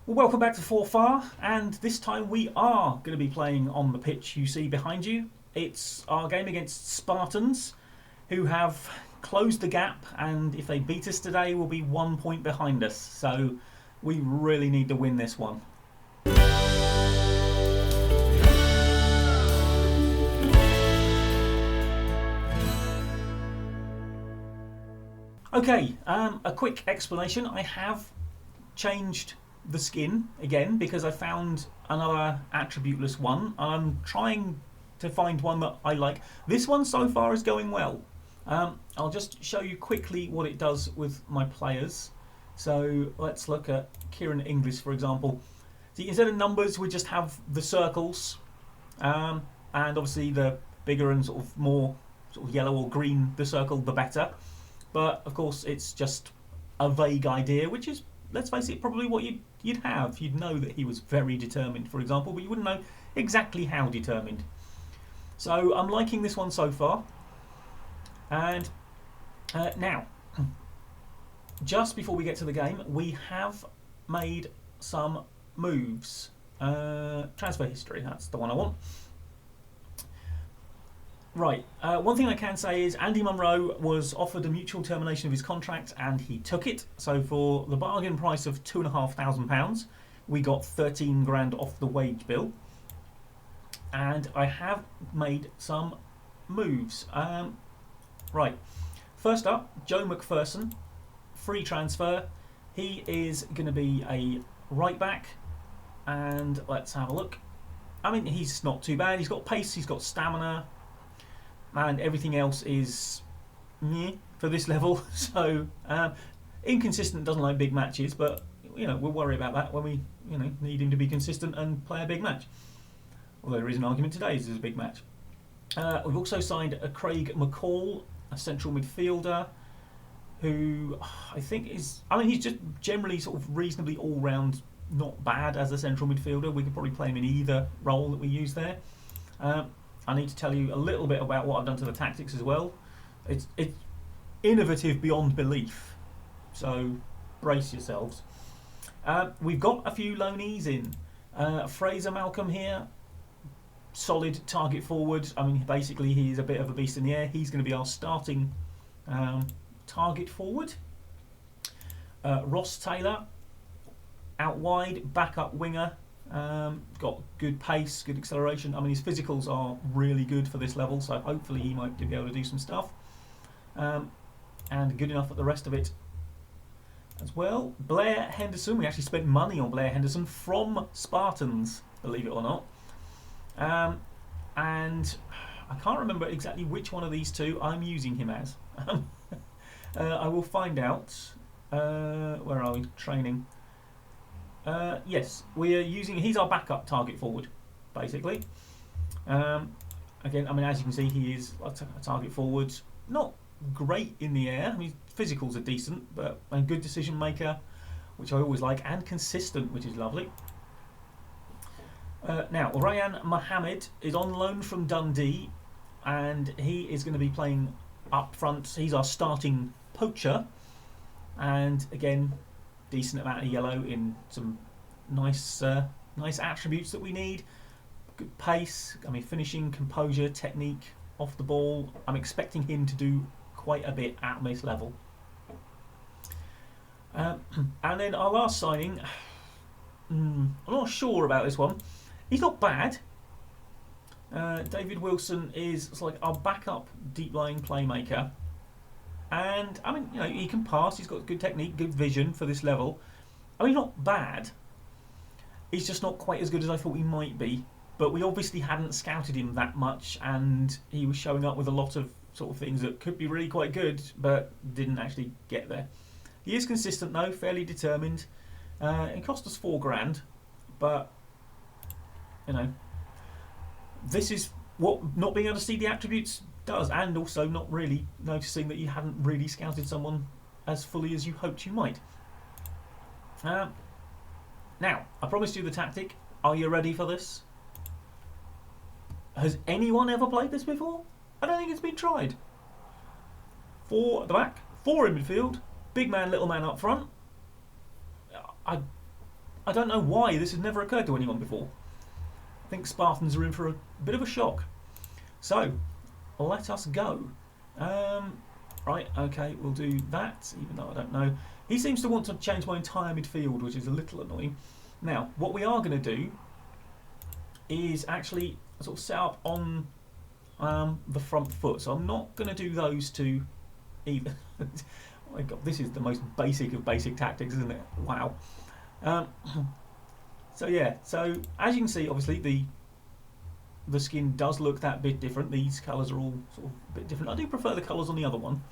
Well, welcome back to Forfar, and this time we are going to be playing on the pitch you see behind you. It's our game against Spartans, who have closed the gap, and if they beat us today, will be 1 point behind us. So we really need to win this one. Okay, a quick explanation. I have changed the skin again because I found another attributeless one. I'm trying to find one that I like. This one so far is going well. I'll just show you quickly what it does with my players. So let's look at Kieran Inglis, for example. See, instead of numbers, we just have the circles, and obviously the bigger and sort of more sort of yellow or green the circle, the better. But of course, it's just a vague idea, which is, let's face it, probably what you'd have. You'd know that he was very determined, for example, but you wouldn't know exactly how determined. So I'm liking this one so far. And now, just before we get to the game, we have made some moves. Transfer history, that's the one I want. Right, one thing I can say is Andy Munro was offered a mutual termination of his contract and he took it. So for the bargain price of £2,500, we got 13 grand off the wage bill. And I have made some moves. Right, first up, Joe McPherson, free transfer. He is going to be a right back. And let's have a look. I mean, he's not too bad. He's got pace, he's got stamina. And everything else is meh for this level. So inconsistent, doesn't like big matches, but we'll worry about that when we need him to be consistent and play a big match. Although there is an argument today this is a big match. We've also signed a Craig McCall, a central midfielder, who I think is, he's just generally sort of reasonably all round, not bad as a central midfielder. We could probably play him in either role that we use there. I need to tell you a little bit about what I've done to the tactics as well. It's innovative beyond belief, so brace yourselves. We've got a few loanees in. Fraser Malcolm here, solid target forward. Basically he's a bit of a beast in the air. He's going to be our starting target forward. Ross Taylor, out wide, backup winger. Got good pace, good acceleration. His physicals are really good for this level, so hopefully he might be able to do some stuff. And good enough at the rest of it as well. Blair Henderson, we actually spent money on Blair Henderson from Spartans, believe it or not. And I can't remember exactly which one of these two I'm using him as. I will find out. Where are we? Training. Yes, we are using. He's our backup target forward, basically. Again, as you can see, he is a target forward. Not great in the air. Physicals are decent, but a good decision maker, which I always like, and consistent, which is lovely. Now, Rayan Mohammed is on loan from Dundee, and he is going to be playing up front. He's our starting poacher, and again, decent amount of yellow in some nice attributes that we need. Good pace, finishing, composure, technique off the ball. I'm expecting him to do quite a bit at this level. And then our last signing, I'm not sure about this one. He's not bad. David Wilson is like our backup deep lying playmaker. And he can pass. He's got good technique, good vision for this level. Not bad. He's just not quite as good as I thought he might be. But we obviously hadn't scouted him that much, and he was showing up with a lot of sort of things that could be really quite good, but didn't actually get there. He is consistent though, fairly determined. It cost us £4,000, but this is what not being able to see the attributes does, and also not really noticing that you hadn't really scouted someone as fully as you hoped you might. Now, I promised you the tactic. Are you ready for this? Has anyone ever played this before? I don't think it's been tried. 4 at the back, 4 in midfield, big man, little man up front. I don't know why this has never occurred to anyone before. I think Spartans are in for a bit of a shock. So, let us go. Right, okay, we'll do that, even though I don't know. He seems to want to change my entire midfield, which is a little annoying. Now, what we are going to do is actually sort of set up on the front foot. So I'm not going to do those two either. Oh my God, this is the most basic of basic tactics, isn't it? Wow. So yeah, so as you can see, obviously the skin does look that bit different. These colours are all sort of a bit different. I do prefer the colours on the other one,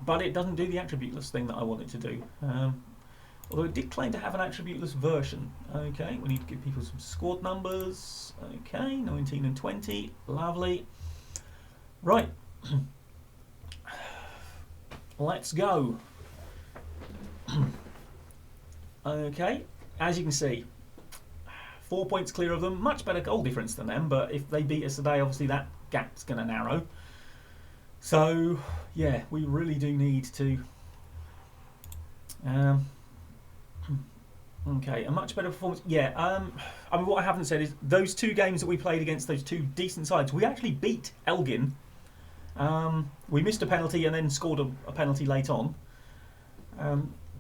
but it doesn't do the attributeless thing that I want it to do. Although it did claim to have an attributeless version. Okay, we need to give people some squad numbers. Okay, 19 and 20, lovely. Right, let's go. Okay, as you can see, 4 points clear of them, much better goal difference than them, but if they beat us today, obviously that gap's going to narrow. So, yeah, we really do need to... okay, a much better performance. Yeah, I mean, what I haven't said is those two games that we played against those two decent sides, we actually beat Elgin. We missed a penalty and then scored a penalty late on.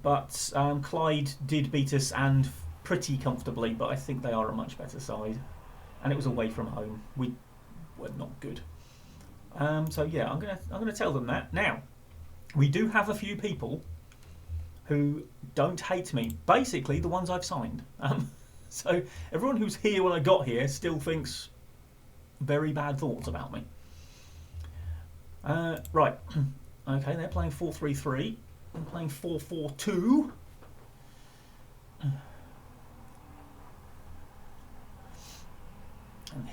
But Clyde did beat us, and pretty comfortably, but I think they are a much better side. And it was away from home. We were not good. So yeah, I'm gonna tell them that. Now, we do have a few people who don't hate me. Basically, the ones I've signed. So everyone who's here when I got here still thinks very bad thoughts about me. Right. Okay, they're playing 4-3-3. I'm playing 4-4-2. And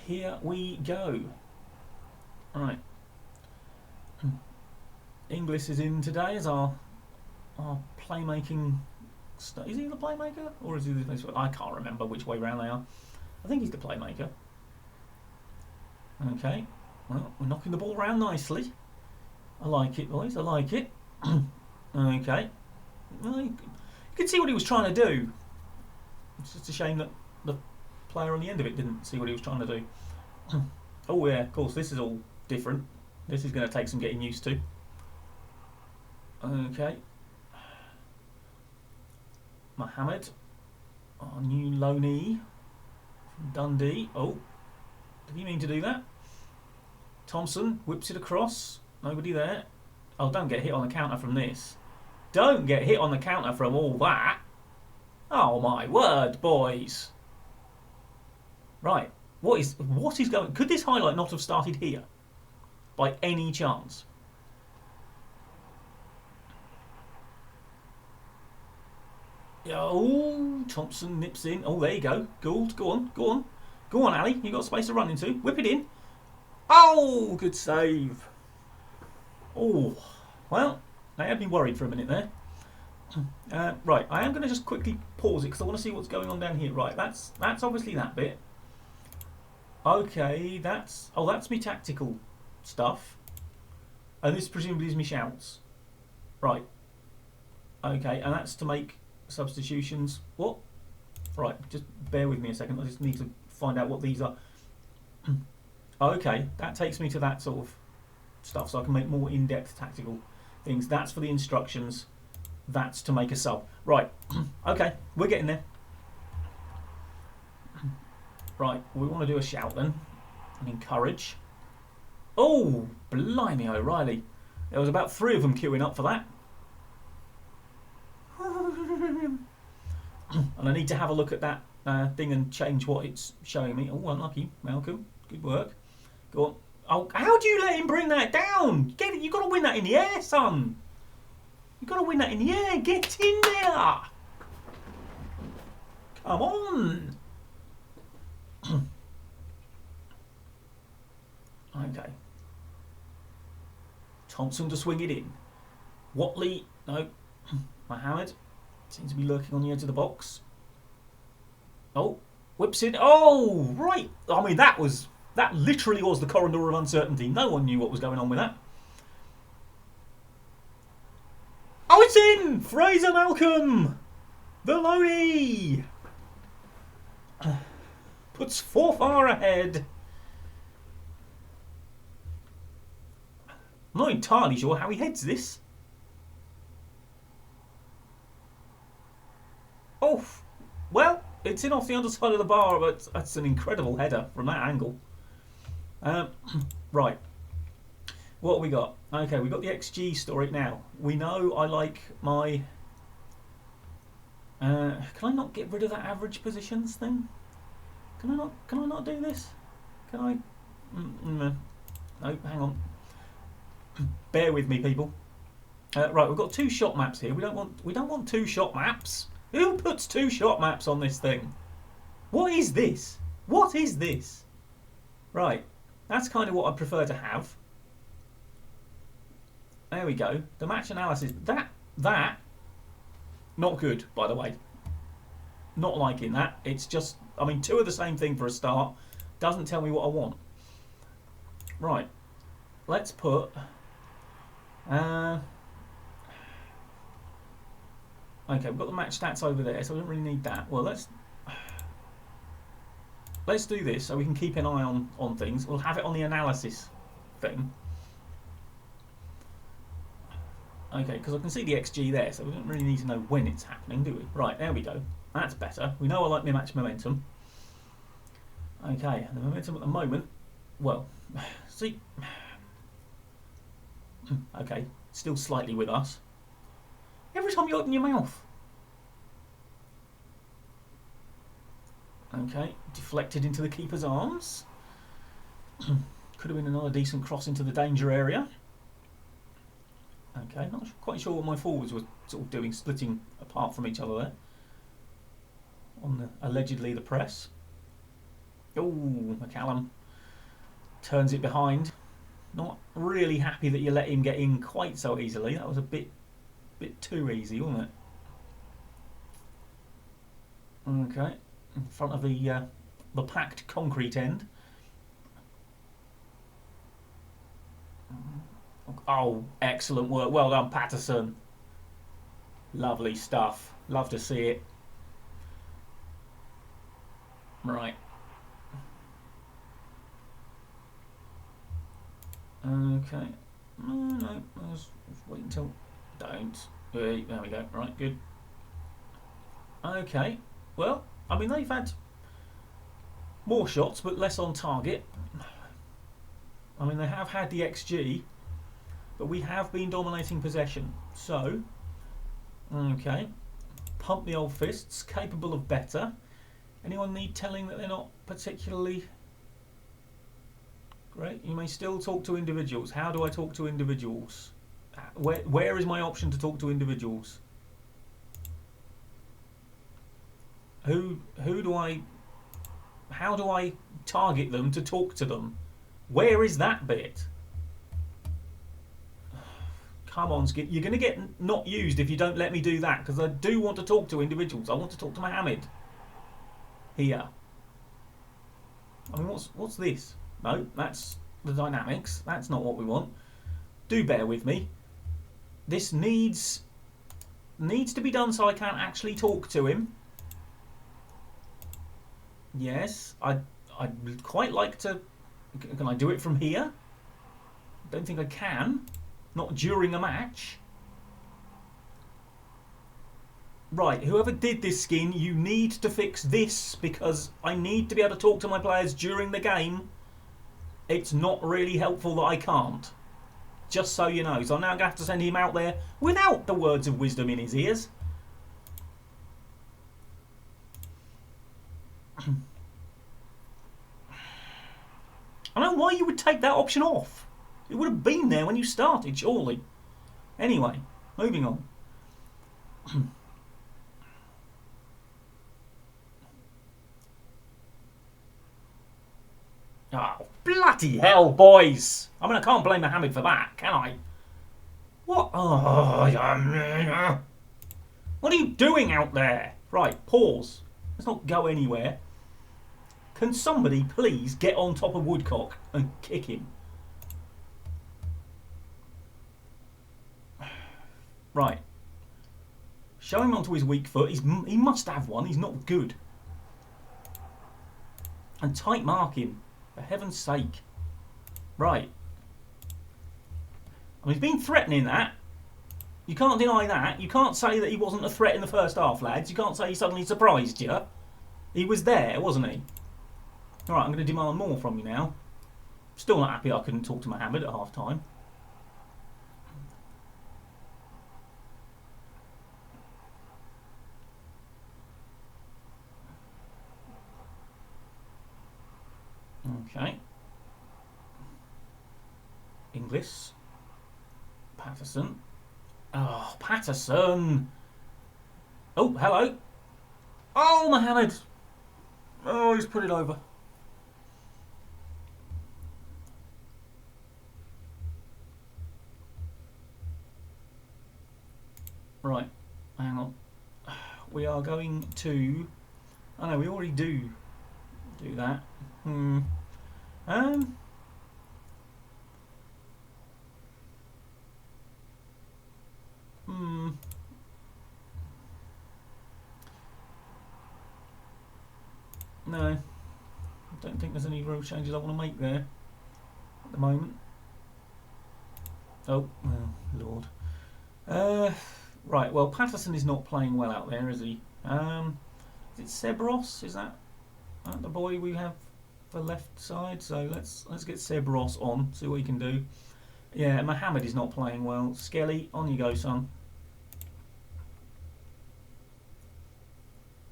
here we go. Right. Inglis is in today as our playmaking. Is he the playmaker, or is he the? I can't remember which way round they are. I think he's the playmaker. Okay. Well, we're knocking the ball around nicely. I like it, boys. I like it. Okay. Well, you can see what he was trying to do. It's just a shame that the player on the end of it didn't see what he was trying to do. Oh yeah, of course, this is all different. This is going to take some getting used to. Okay. Mohammed, our new loanee from Dundee. Oh, did he mean to do that? Thompson whips it across. Nobody there. Oh, don't get hit on the counter from this. Don't get hit on the counter from all that. Oh my word, boys. Right. What is going... Could this highlight not have started here? By any chance? Oh, Thompson nips in. Oh, there you go. Gould, go on, go on. Go on, Ali. You've got space to run into. Whip it in. Oh, good save. Oh, well, they had me worried for a minute there. Right, I am going to just quickly pause it because I want to see what's going on down here. Right, that's obviously that bit. Okay, that's me tactical stuff. And this presumably is me shouts. Right. Okay, and that's to make substitutions. What? Right, just bear with me a second. I just need to find out what these are. Okay, that takes me to that sort of stuff, so I can make more in-depth tactical things. That's for the instructions. That's to make a sub. Right. Okay, we're getting there. Right, we want to do a shout then and encourage. Oh, blimey, O'Reilly. There was about 3 of them queuing up for that. And I need to have a look at that thing and change what it's showing me. Oh, unlucky, Malcolm. Good work. Go on. Oh, how do you let him bring that down? Get it. You've got to win that in the air, son. You've got to win that in the air. Get in there. Come on. Okay. Thompson to swing it in. Watley. No. Mohammed seems to be lurking on the edge of the box. Oh. Whips it. Oh, right. I mean, that literally was the corridor of uncertainty. No one knew what was going on with that. Oh, it's in! Fraser Malcolm! Baloney! Puts 4 far ahead. I'm not entirely sure how he heads this. Oh, well, it's in off the underside of the bar, but that's an incredible header from that angle. Right. What have we got? Okay, we've got the XG story now. We know I like my... can I not get rid of that average positions thing? Can I not do this? Can I? No, hang on. Bear with me, people. Right, we've got 2 shot maps here. We don't want 2 shot maps. Who puts 2 shot maps on this thing? What is this? What is this? Right, that's kind of what I prefer to have. There we go. The match analysis. That. Not good, by the way. Not liking that. It's just, I mean, 2 are the same thing for a start. Doesn't tell me what I want. Right. Let's put... okay, we've got the match stats over there, so we don't really need that. Well, let's do this so we can keep an eye on things. We'll have it on the analysis thing. Okay, because I can see the XG there, so we don't really need to know when it's happening, do we? Right, there we go. That's better. We know I like my match momentum. Okay, and the momentum at the moment, well, see... Okay, still slightly with us. Every time you open your mouth. Okay, deflected into the keeper's arms. Could have been another decent cross into the danger area. Okay, not quite sure what my forwards were sort of doing, splitting apart from each other there. On allegedly the press. Oh, McCallum turns it behind. Not really happy that you let him get in quite so easily. That was a bit too easy, wasn't it? Okay, in front of the packed concrete end. Oh, excellent work. Well done, Patterson. Lovely stuff. Love to see it. Right. Okay. No. Let's wait until... Don't. There we go. Right, good. Okay. Well, I mean, they've had more shots, but less on target. I mean, they have had the XG, but we have been dominating possession. So, okay. Pump the old fists. Capable of better. Anyone need telling that they're not particularly... Great. You may still talk to individuals. How do I talk to individuals? Where is my option to talk to individuals? Who do I... How do I target them to talk to them? Where is that bit? Come on, Skid. You're going to get not used if you don't let me do that, because I do want to talk to individuals. I want to talk to Mohammed. Here. I mean, what's this? No, that's the dynamics. That's not what we want. Do bear with me. This needs to be done so I can actually talk to him. Yes, I'd quite like to... Can I do it from here? Don't think I can. Not during a match. Right, whoever did this skin, you need to fix this, because I need to be able to talk to my players during the game. It's not really helpful that I can't. Just so you know. So I'm now going to have to send him out there without the words of wisdom in his ears. I don't know why you would take that option off. It would have been there when you started, surely. Anyway, moving on. Oh, bloody hell, boys! I mean, I can't blame Mohammed for that, can I? What? Oh, what are you doing out there? Right, pause. Let's not go anywhere. Can somebody please get on top of Woodcock and kick him? Right. Show him onto his weak foot. He must have one. He's not good. And tight marking, for heaven's sake. Right. I mean, he's been threatening that. You can't deny that. You can't say that he wasn't a threat in the first half, lads. You can't say he suddenly surprised you. He was there, wasn't he? Alright, I'm going to demand more from you now. Still not happy I couldn't talk to Mohammed at half time. Okay. Inglis. Patterson. Oh, Patterson. Oh, hello. Oh, Mohammed. Oh, he's put it over. Right, hang on. We are going to... Oh no, we already do that. No. I don't think there's any real changes I want to make there at the moment. Oh, Lord. Right, well, Patterson is not playing well out there, is he? Is it Sebros? Is that the boy we have for left side? So let's get Sebros on, see what he can do. Yeah, Mohammed is not playing well. Skelly, on you go, son.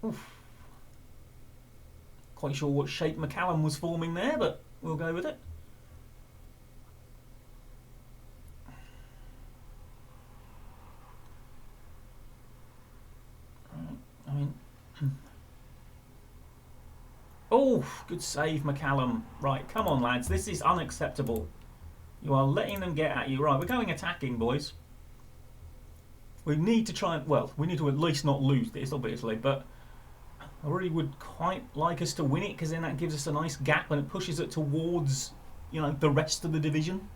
Oof. Quite sure what shape McCallum was forming there, but we'll go with it. I mean, oh, good save, McCallum. Right, come on, lads. This is unacceptable. You are letting them get at you. Right, we're going attacking, boys. We need to try and, well, we need to at least not lose this, obviously, but I really would quite like us to win it, because then that gives us a nice gap and it pushes it towards, you know, the rest of the division.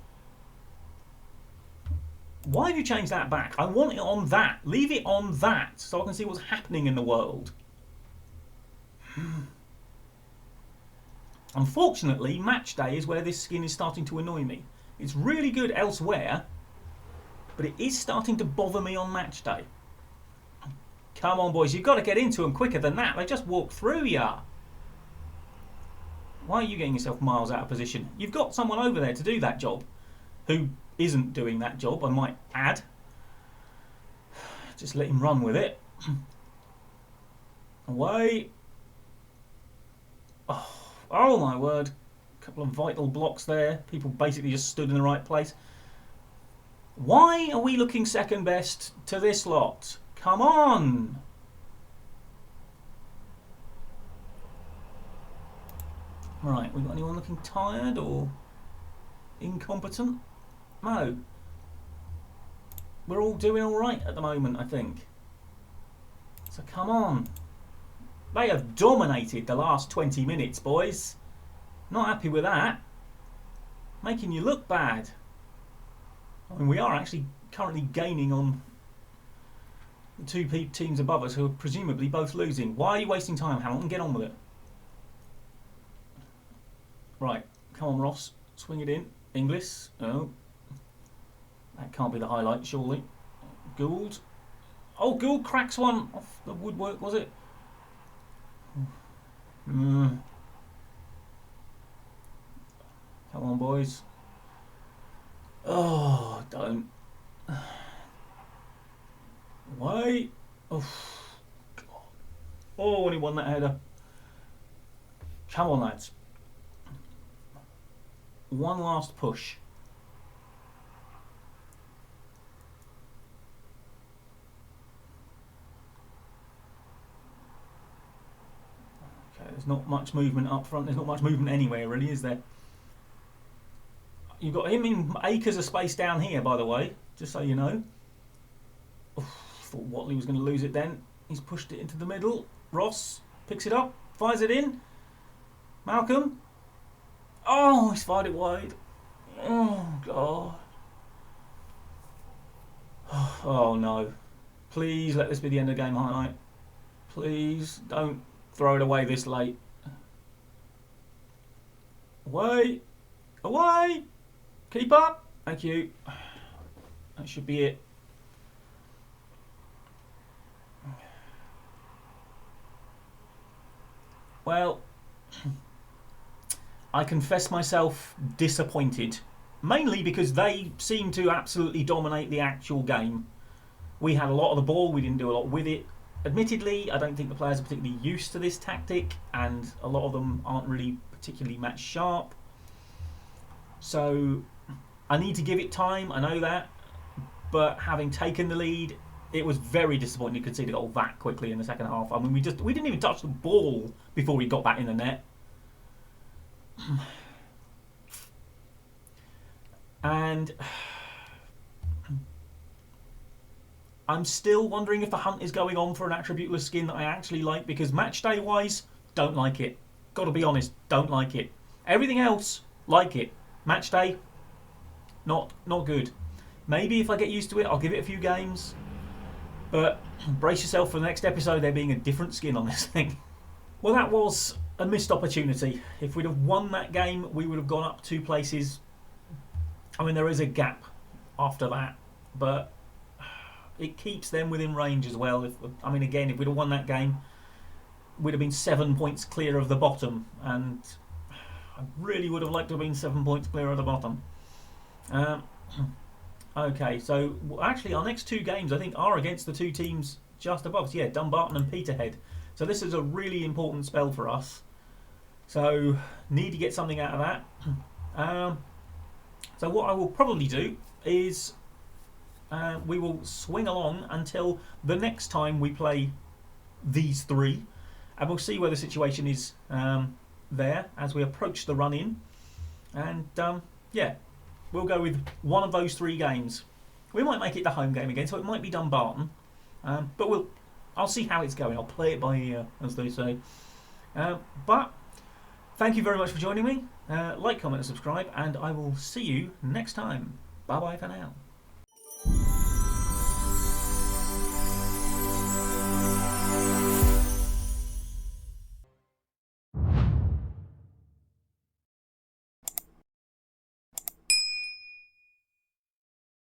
Why have you changed that back? I want it on that. Leave it on that so I can see what's happening in the world. Unfortunately, match day is where this skin is starting to annoy me. It's really good elsewhere, but it is starting to bother me on match day. Come on, boys, you've got to get into them quicker than that. They just walk through ya. Why are you getting yourself miles out of position? You've got someone over there to do that job who isn't doing that job, I might add. Just let him run with it. Away. Oh my word. A couple of vital blocks there. People basically just stood in the right place. Why are we looking second best to this lot? Come on. Right, we got anyone looking tired or incompetent? No. We're all doing all right at the moment, I think. So come on. They have dominated the last 20 minutes, boys. Not happy with that. Making you look bad. I mean, we are actually currently gaining on the two teams above us who are presumably both losing. Why are you wasting time, Hamilton? Get on with it. Right. Come on, Ross. Swing it in. Inglis. Oh. That can't be the highlight, surely. Gould. Oh, Gould cracks one off the woodwork, was it? Come on, boys. Oh, don't. Wait. Oh, God. Oh, when he won that header. Come on, lads. One last push. There's not much movement up front. There's not much movement anywhere, really, is there? You've got him in acres of space down here, by the way, just so you know. Thought Watley was going to lose it then. He's pushed it into the middle. Ross picks it up, fires it in. Malcolm. Oh, he's fired it wide. Oh, God. Oh, no. Please let this be the end of the game highlight. Please don't throw it away this late. Away! Away! Keep up! Thank you. That should be it. Well, I confess myself disappointed. Mainly because they seem to absolutely dominate the actual game. We had a lot of the ball, we didn't do a lot with it. Admittedly, I don't think the players are particularly used to this tactic, and a lot of them aren't really particularly match sharp. So I need to give it time, I know that, but having taken the lead, it was very disappointing to concede a goal that quickly in the second half. I mean, we didn't even touch the ball before we got back in the net. And I'm still wondering if the hunt is going on for an attributeless skin that I actually like, because match day wise, don't like it. Gotta be honest, don't like it. Everything else, like it. Match day, not good. Maybe if I get used to it, I'll give it a few games. But brace yourself for the next episode, there being a different skin on this thing. Well, that was a missed opportunity. If we'd have won that game, we would have gone up 2 places. I mean, there is a gap after that, but it keeps them within range as well. I mean, again, if we'd have won that game, we'd have been 7 points clear of the bottom, and I really would have liked to have been 7 points clear of the bottom. Okay, so actually our next 2 games I think are against the 2 teams just above us. Yeah, Dumbarton and Peterhead. So this is a really important spell for us. So need to get something out of that. So what I will probably do is we will swing along until the next time we play these 3, and we'll see where the situation is there as we approach the run-in. And yeah, we'll go with one of those 3 games. We might make it the home game again, so it might be Dumbarton, but I'll see how it's going. I'll play it by ear, as they say. But thank you very much for joining me. Like, comment and subscribe, and I will see you next time. Bye bye for now.